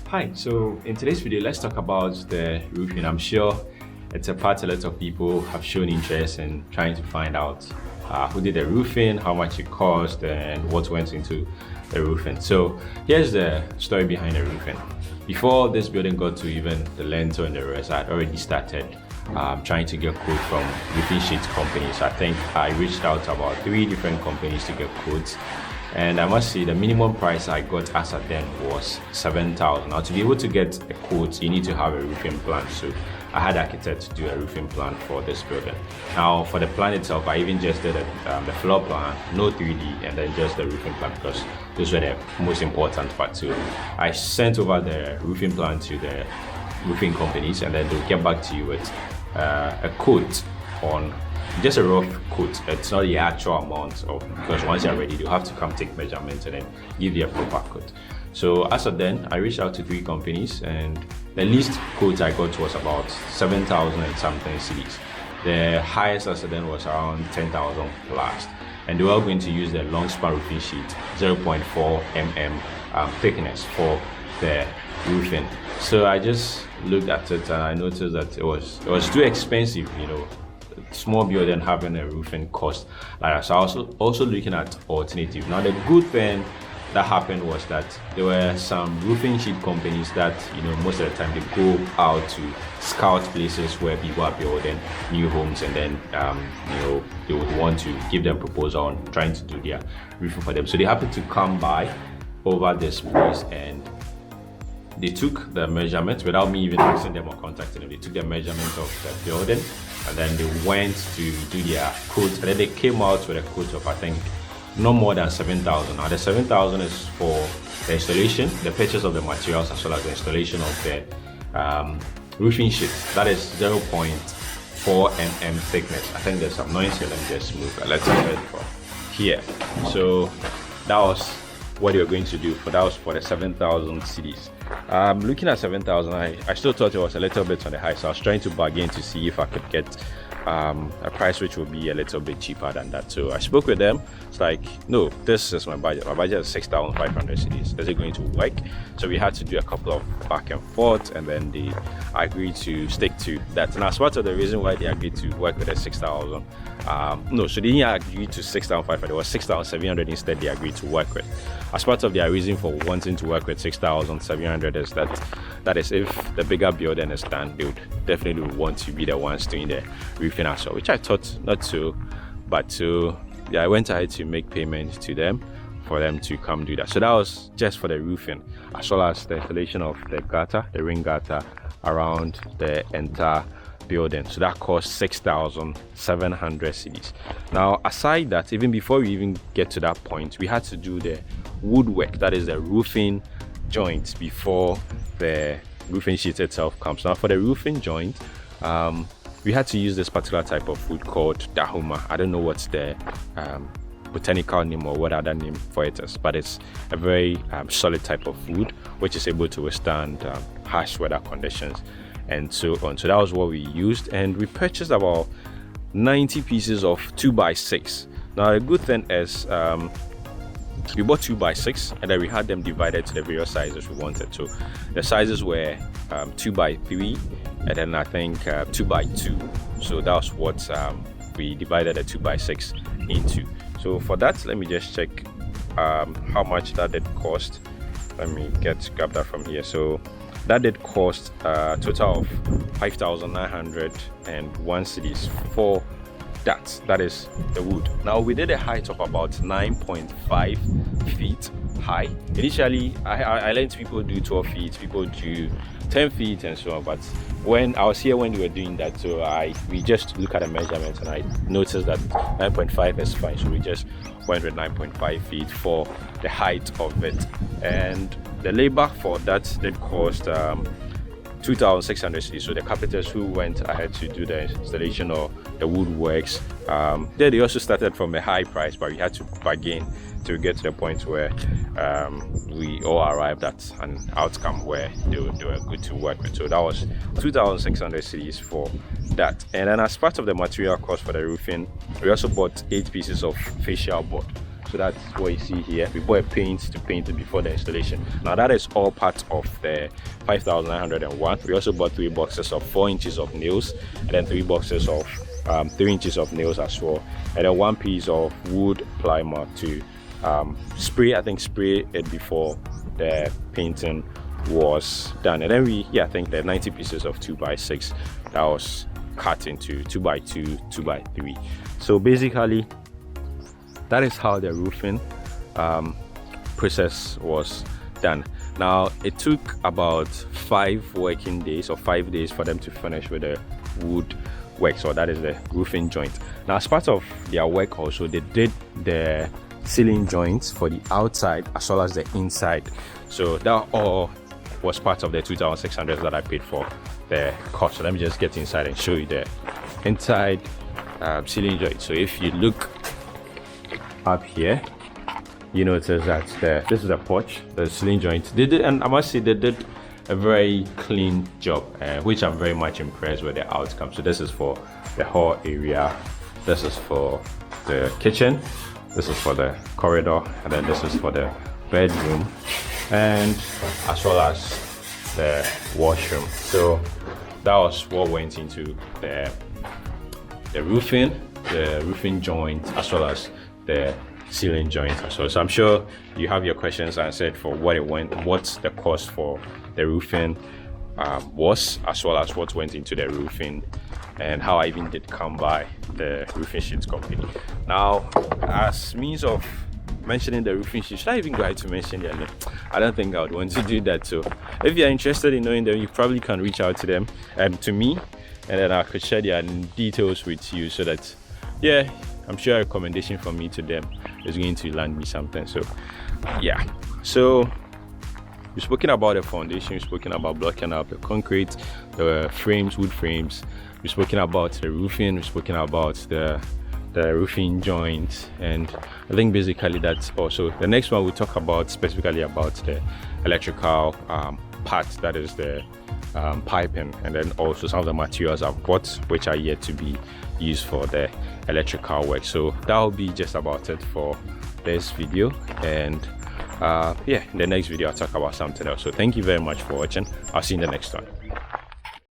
Hi, so in today's video, let's talk about the roofing. I'm sure it's a part a lot of people have shown interest in trying to find out who did the roofing, how much it cost, and what went into the roofing. So here's the story behind the roofing. Before this building got to even the lintel and the rest, I had already started trying to get quotes from roofing sheet companies. I think I reached out to about 3 different companies to get quotes. And I must say the minimum price I got as at then was 7,000. Now to be able to get a quote, you need to have a roofing plan. So I had architects do a roofing plan for this building. Now for the plan itself, I even just did the floor plan, no 3D, and then just the roofing plan because those were the most important part too. I sent over the roofing plan to the roofing companies, and then they'll get back to you with a quote on just a rough quote. It's not the actual amount of, because once you're ready, you have to come take measurements and then give you a proper quote. So as of then, I reached out to 3 companies, and the least quote I got was about 7,000 and something cedis. The highest as of then was around 10,000 plus, and they were going to use the long span roofing sheet, 0.4 mm thickness for the roofing. So I just looked at it and I noticed that it was too expensive, small building having a roofing cost like that. So I was also looking at alternatives. Now the good thing that happened was that there were some roofing sheet companies that most of the time they go out to scout places where people are building new homes, and then they would want to give them proposal on trying to do their roofing for them. So they happened to come by over this place, and they took the measurements without me even asking them or contacting them. They took the measurements of the building, and then they went to do their quote, and then they came out with a quote of, I think, no more than 7,000. Now the 7,000 is for the installation, the purchase of the materials, as well as the installation of the roofing sheet. That is 0.4 mm thickness. I think there's some noise here. Let me just move. Let's have it from here. So that was what you're going to do that was for the 7,000 cedis. Looking at 7,000, I still thought it was a little bit on the high, so I was trying to bargain to see if I could get a price which would be a little bit cheaper than that. So I spoke with them. It's like, no, this is my budget. My budget is 6,500 cedis. Is it going to work? So we had to do a couple of back and forth, and then they agreed to stick to that. And as part of the reason why they agreed to work with the 6,000, so they didn't agree to 6,500. It was 6,700 instead they agreed to work with. As part of their reason for wanting to work with 6,700 is that is if the bigger building is done, they would definitely want to be the ones doing the roofing as well, which I thought not so, but I went ahead to make payment to them for them to come do that. So that was just for the roofing, as well as the installation of the gutter, the rain gutter around the entire building. So that cost 6,700 cedis. Now aside that, even before we even get to that point, we had to do the woodwork, that is the roofing joints, before the roofing sheet itself comes. Now for the roofing joint, we had to use this particular type of wood called dahuma. I don't know what's the botanical name or what other name for it is, but it's a very solid type of wood which is able to withstand harsh weather conditions and so on. So that was what we used, and we purchased about 90 pieces of 2x6. Now the good thing is we bought 2x6, and then we had them divided to the various sizes we wanted. So the sizes were 2x3, and then I think 2x2. So that was what we divided the 2x6 into. So for that, let me just check how much that did cost. Let me grab that from here. So that did cost a total of 5,901 cedis for that is the wood. Now we did a height of about 9.5 feet high. Initially I learned people do 12 feet, people do 10 feet and so on, but when I was here when we were doing that, so we just look at the measurements and I noticed that 9.5 is fine, so we just went with 9.5 feet for the height of it. And the labor for that did cost 2,600 cedis. So the carpenters who went ahead to do the installation or the woodworks, they also started from a high price, but we had to bargain to get to the point where we all arrived at an outcome where they were good to work with. So that was 2,600 cedis for that. And then as part of the material cost for the roofing, we also bought 8 pieces of facial board. So that's what you see here. We bought paint to paint it before the installation. Now that is all part of the 5901. We also bought 3 boxes of 4 inches of nails, and then 3 boxes of 3 inches of nails as well, and then 1 piece of wood primer to spray it before the painting was done. And then I think the 90 pieces of 2x6 that was cut into 2x2, 2x3. So basically that is how the roofing process was done. Now it took about 5 working days or 5 days for them to finish with the wood work, so that is the roofing joint. Now as part of their work also, they did the ceiling joints for the outside as well as the inside. So that all was part of the 2,600 that I paid for the cost. So let me just get inside and show you the inside ceiling joint. So if you look up here, you notice that this is a porch, the ceiling joint. They did, and I must say they did a very clean job, which I'm very much impressed with the outcome. So this is for the hall area, this is for the kitchen, this is for the corridor, and then this is for the bedroom, and as well as the washroom. So that was what went into the roofing joint as well as the ceiling joint as well. So I'm sure you have your questions answered for what's the cost for the roofing was, as well as what went into the roofing, and how I even did come by the roofing sheets company. Now, as means of mentioning the roofing sheets, should I even go ahead to mention their name? I don't think I would want to do that. So if you're interested in knowing them, you probably can reach out to them and to me, and then I could share their details with you, so that I'm sure a recommendation from me to them is going to land me something. So so we've spoken about the foundation, we've spoken about blocking up the concrete, the frames, wood frames, we've spoken about the roofing, we've spoken about the roofing joint, and I think basically that's also the next one. We'll talk about specifically about the electrical part, that is the piping, and then also some of the materials I've bought which are yet to be used for the electrical work. So that will be just about it for this video, and in the next video I'll talk about something else. So thank you very much for watching. I'll see you in the next one.